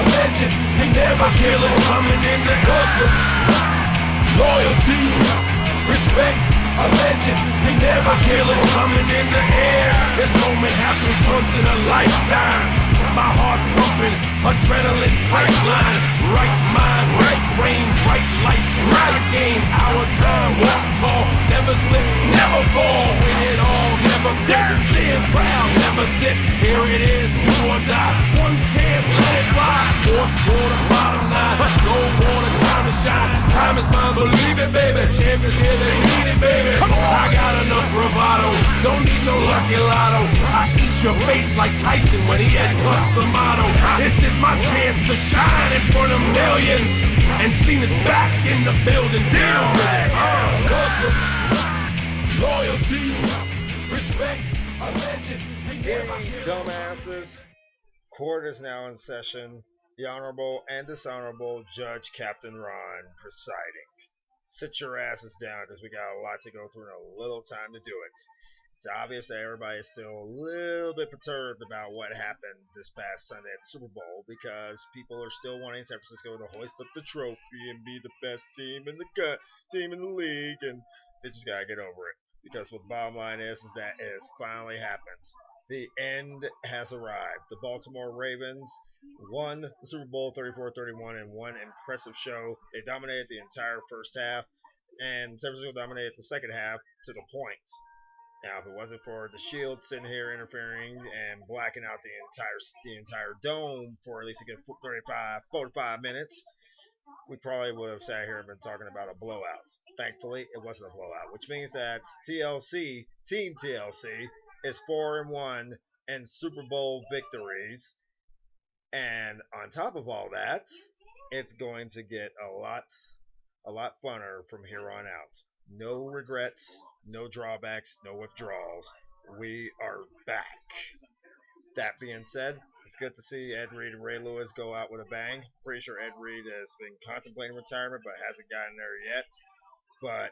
legend, they never kill it. Coming in the hustle, loyalty, respect, a legend, they never kill it. Coming in the air, this moment happens once in a lifetime. My heart's pumping, adrenaline pipeline. Right mind, right frame, right life, right game. Our time, walk tall, never slip, never fall. Win it all, never quit. Stand proud, never sit. Here it is, do or die. One chance, let it fly. Fourth quarter, bottom line. Gold water, time to shine. Time is mine, believe it, baby. Champions here, they need it, baby. I got enough bravado, don't need no lucky lotto. I eat your face like Tyson when he had the motto. This is my chance to shine in front of millions, and seen it back in the building. Deal with it. Hustle, loyalty, respect, a legend. Hey, dumbasses. Court is now in session. The Honorable and Dishonorable Judge Captain Ron presiding. Sit your asses down because we got a lot to go through and a little time to do it. It's obvious that everybody is still a little bit perturbed about what happened this past Sunday at the Super Bowl because people are still wanting San Francisco to hoist up the trophy and be the best team in the league, and they just gotta get over it because what the bottom line is that it has finally happened. The end has arrived. The Baltimore Ravens won the Super Bowl 34-31 in one impressive show. They dominated the entire first half, and San Francisco dominated the second half to the point. Now, if it wasn't for the Shield sitting here interfering and blacking out the entire dome for at least a good 45 minutes, we probably would have sat here and been talking about a blowout. Thankfully, it wasn't a blowout, which means that Team TLC, is 4-1 in Super Bowl victories, and on top of all that, it's going to get a lot funner from here on out. No regrets, no drawbacks, no withdrawals. We are back. That being said, it's good to see Ed Reed and Ray Lewis go out with a bang. Pretty sure Ed Reed has been contemplating retirement but hasn't gotten there yet. But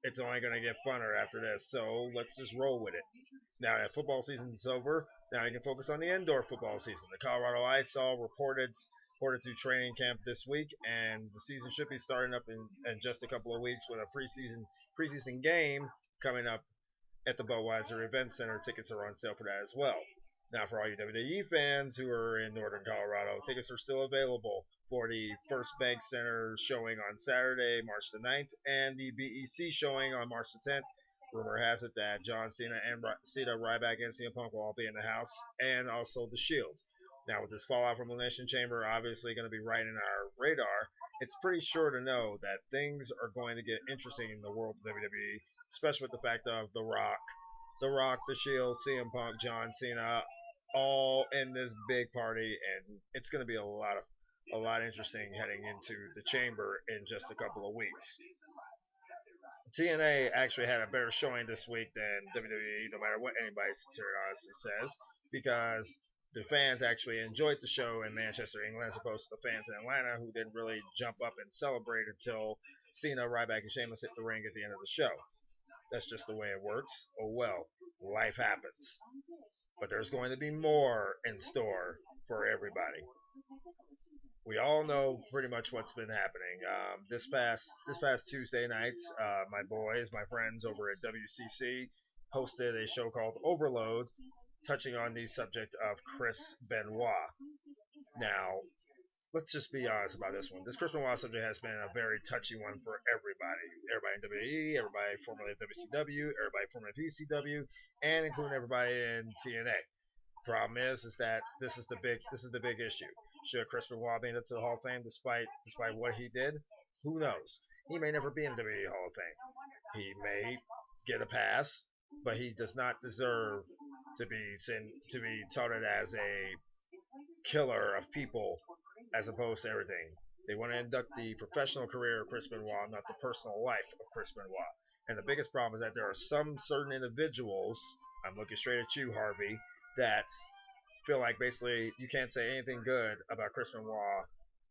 it's only going to get funner after this, so let's just roll with it. Now that football season is over, now you can focus on the indoor football season. The Colorado ISOL reported to training camp this week, and the season should be starting up in just a couple of weeks with a preseason game coming up at the Budweiser Event Center. Tickets are on sale for that as well. Now, for all you WWE fans who are in northern Colorado, tickets are still available for the First Bank Center showing on Saturday, March the 9th, and the BEC showing on March the 10th. Rumor has it that John Cena, Ryback, and CM Punk will all be in the house, and also the Shield. Now, with this fallout from Elimination Chamber obviously going to be right in our radar, it's pretty sure to know that things are going to get interesting in the world of WWE, especially with the fact of The Rock, the Shield, CM Punk, John Cena, all in this big party, and it's going to be a lot interesting heading into the chamber in just a couple of weeks. TNA actually had a better showing this week than WWE, no matter what anybody honestly says, because the fans actually enjoyed the show in Manchester, England, as opposed to the fans in Atlanta who didn't really jump up and celebrate until Cena, Ryback, and Sheamus hit the ring at the end of the show. That's just the way it works. Oh well, life happens. But there's going to be more in store for everybody. We all know pretty much what's been happening. This past Tuesday night, my friends over at WCC hosted a show called Overload, touching on the subject of Chris Benoit. Now, let's just be honest about this one. This Chris Benoit subject has been a very touchy one for everybody. Everybody in WWE, everybody formerly of WCW, everybody formerly of ECW, and including everybody in TNA. Problem is that this is the big issue. Should Chris Benoit be into the Hall of Fame despite what he did? Who knows? He may never be in the WWE Hall of Fame. He may get a pass, but he does not deserve to be touted as a killer of people as opposed to everything. They want to induct the professional career of Chris Benoit, not the personal life of Chris Benoit. And the biggest problem is that there are some certain individuals, I'm looking straight at you, Harvey, that feel like basically you can't say anything good about Chris Benoit,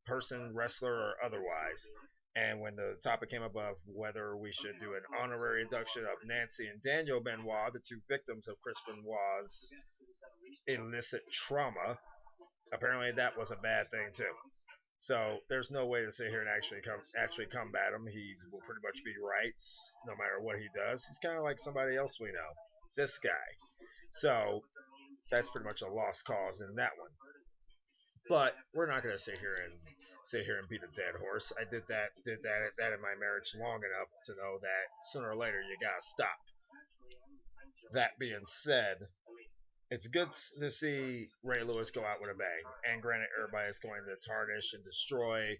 person, wrestler, or otherwise. And when the topic came up of whether we should do an honorary induction of Nancy and Daniel Benoit, the two victims of Chris Benoit's illicit trauma, Apparently, that was a bad thing too. So there's no way to sit here and actually combat him. He will pretty much be right no matter what he does. He's kind of like somebody else we know, this guy. So that's pretty much a lost cause in that one. But we're not going to sit here and beat a dead horse. I did that in my marriage long enough to know that sooner or later you gotta stop. That being said, it's good to see Ray Lewis go out with a bang. And granted, everybody is going to tarnish and destroy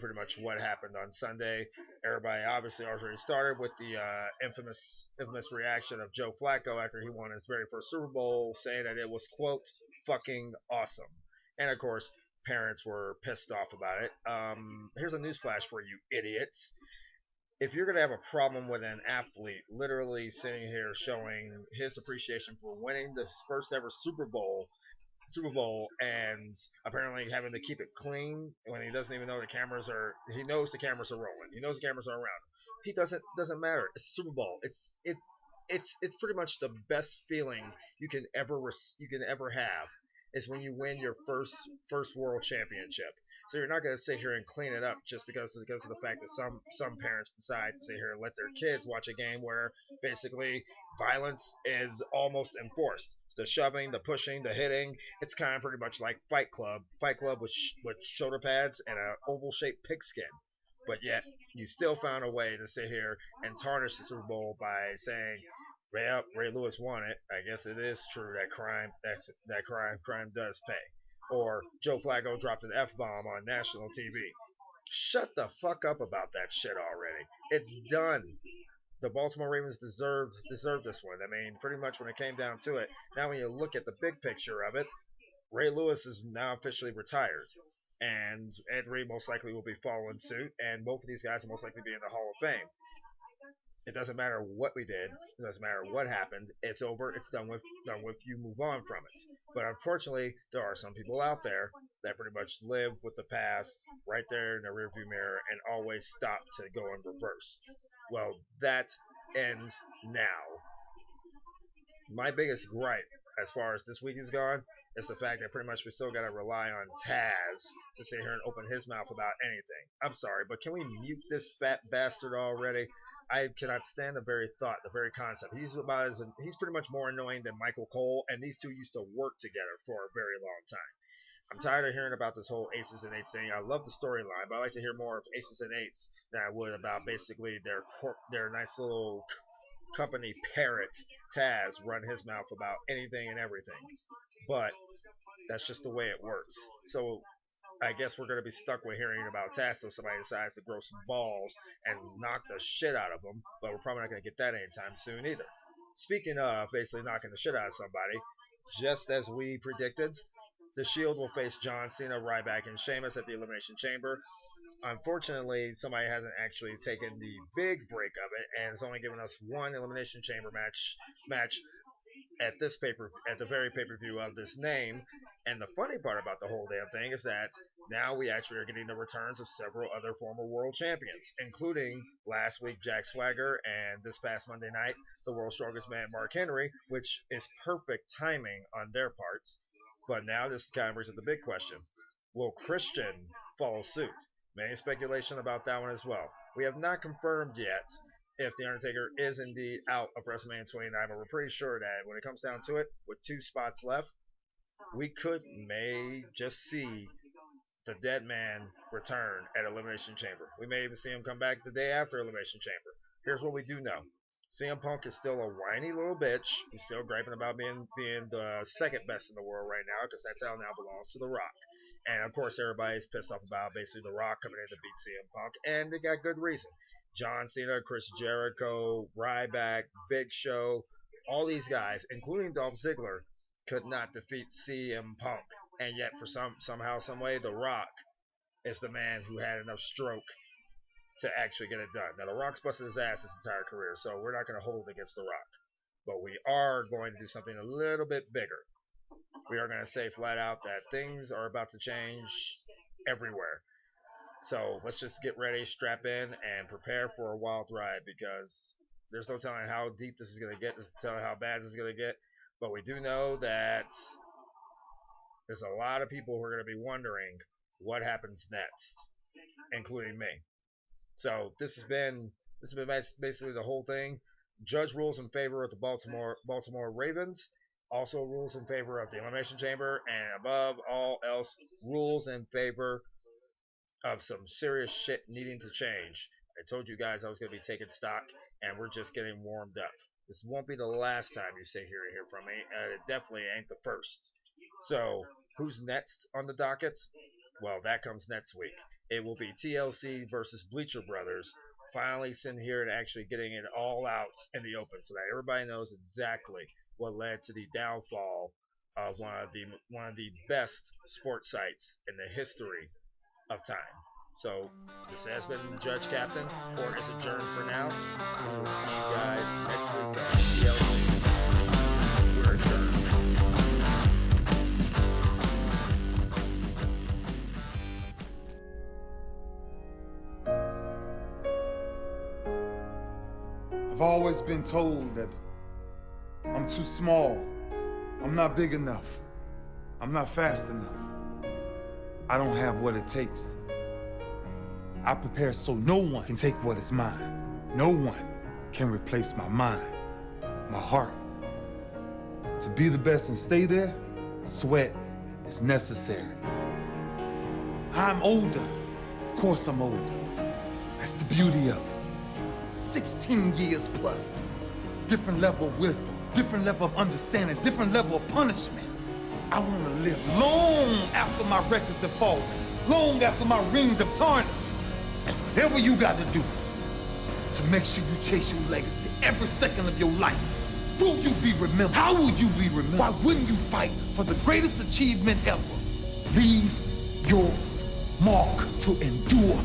pretty much what happened on Sunday. Everybody obviously already started with the infamous reaction of Joe Flacco after he won his very first Super Bowl, saying that it was, quote, fucking awesome. And of course, parents were pissed off about it. Here's a newsflash for you idiots. If you're going to have a problem with an athlete literally sitting here showing his appreciation for winning the first ever Super Bowl and apparently having to keep it clean when he doesn't even know he knows the cameras are rolling. He knows the cameras are around. He doesn't matter. It's Super Bowl. It's pretty much the best feeling you can ever have is when you win your first world championship. So you're not going to sit here and clean it up just because of the fact that some parents decide to sit here and let their kids watch a game where basically violence is almost enforced. The shoving, the pushing, the hitting, it's kind of pretty much like Fight Club. Fight Club with shoulder pads and an oval-shaped pigskin. But yet, you still found a way to sit here and tarnish the Super Bowl by saying, well, Ray Lewis won it. I guess it is true that crime does pay. Or Joe Flacco dropped an F-bomb on national TV. Shut the fuck up about that shit already. It's done. The Baltimore Ravens deserved this one. I mean, pretty much when it came down to it, now when you look at the big picture of it, Ray Lewis is now officially retired. And Ed Reed most likely will be following suit, and both of these guys will most likely be in the Hall of Fame. It doesn't matter what we did. It doesn't matter what happened. It's over. It's done with. You move on from it. But unfortunately, there are some people out there that pretty much live with the past right there in the rearview mirror and always stop to go in reverse. Well, that ends now. My biggest gripe as far as this week is gone is the fact that pretty much we still got to rely on Taz to sit here and open his mouth about anything. I'm sorry, but can we mute this fat bastard already? I cannot stand the very thought, the very concept. He's pretty much more annoying than Michael Cole, and these two used to work together for a very long time. I'm tired of hearing about this whole Aces and Eights thing. I love the storyline, but I'd like to hear more of Aces and Eights than I would about basically their nice little company parrot Taz run his mouth about anything and everything. But that's just the way it works. So I guess we're going to be stuck with hearing about Taz till somebody decides to grow some balls and knock the shit out of them. But we're probably not going to get that anytime soon either. Speaking of basically knocking the shit out of somebody, just as we predicted, the Shield will face John Cena, Ryback, and Sheamus at the Elimination Chamber. Unfortunately, somebody hasn't actually taken the big break of it, and it's only given us one Elimination Chamber match at the very pay-per-view of this name. And the funny part about the whole damn thing is that now we actually are getting the returns of several other former world champions, including last week Jack Swagger and this past Monday night the world's strongest man Mark Henry, which is perfect timing on their parts. But now this kind of brings up the big question: will Christian follow suit? Many speculation about that one as well. We have not confirmed yet if The Undertaker is indeed out of WrestleMania 29, but we're pretty sure that when it comes down to it, with 2 spots left, we may just see the dead man return at Elimination Chamber. We may even see him come back the day after Elimination Chamber. Here's what we do know. CM Punk is still a whiny little bitch. He's still griping about being the second best in the world right now because that title now belongs to The Rock. And of course, everybody's pissed off about basically The Rock coming in to beat CM Punk, and they got good reason. John Cena, Chris Jericho, Ryback, Big Show, all these guys, including Dolph Ziggler, could not defeat CM Punk. And yet, for somehow, some way, The Rock is the man who had enough stroke to actually get it done. Now, The Rock's busted his ass his entire career, so we're not going to hold it against The Rock. But we are going to do something a little bit bigger. We are going to say flat out that things are about to change everywhere. So let's just get ready, strap in, and prepare for a wild ride, because there's no telling how deep this is going to get. There's no telling how bad this is going to get. But we do know that there's a lot of people who are going to be wondering what happens next, including me. So this has been basically the whole thing. Judge rules in favor of the Baltimore Ravens, also rules in favor of the Elimination Chamber, and above all else, rules in favor of some serious shit needing to change. I told you guys I was going to be taking stock, and we're just getting warmed up. This won't be the last time you sit here and hear from me. It definitely ain't the first. So, who's next on the docket? Well, that comes next week. It will be TLC versus Bleacher Brothers, finally sitting here and actually getting it all out in the open so that everybody knows exactly what led to the downfall of one of the best sports sites in the history of time. So this has been Judge Captain. Court is adjourned for now. We will see you guys next week on TLC. We're adjourned. I've always been told that I'm too small, I'm not big enough, I'm not fast enough, I don't have what it takes. I prepare so no one can take what is mine. No one can replace my mind, my heart. To be the best and stay there, sweat is necessary. I'm older, of course I'm older. That's the beauty of it. 16 years plus. Different level of wisdom, different level of understanding, different level of punishment. I want to live long after my records have fallen, long after my rings have tarnished. And whatever you got to do to make sure you chase your legacy every second of your life. Will you be remembered? How would you be remembered? Why wouldn't you fight for the greatest achievement ever? Leave your mark to endure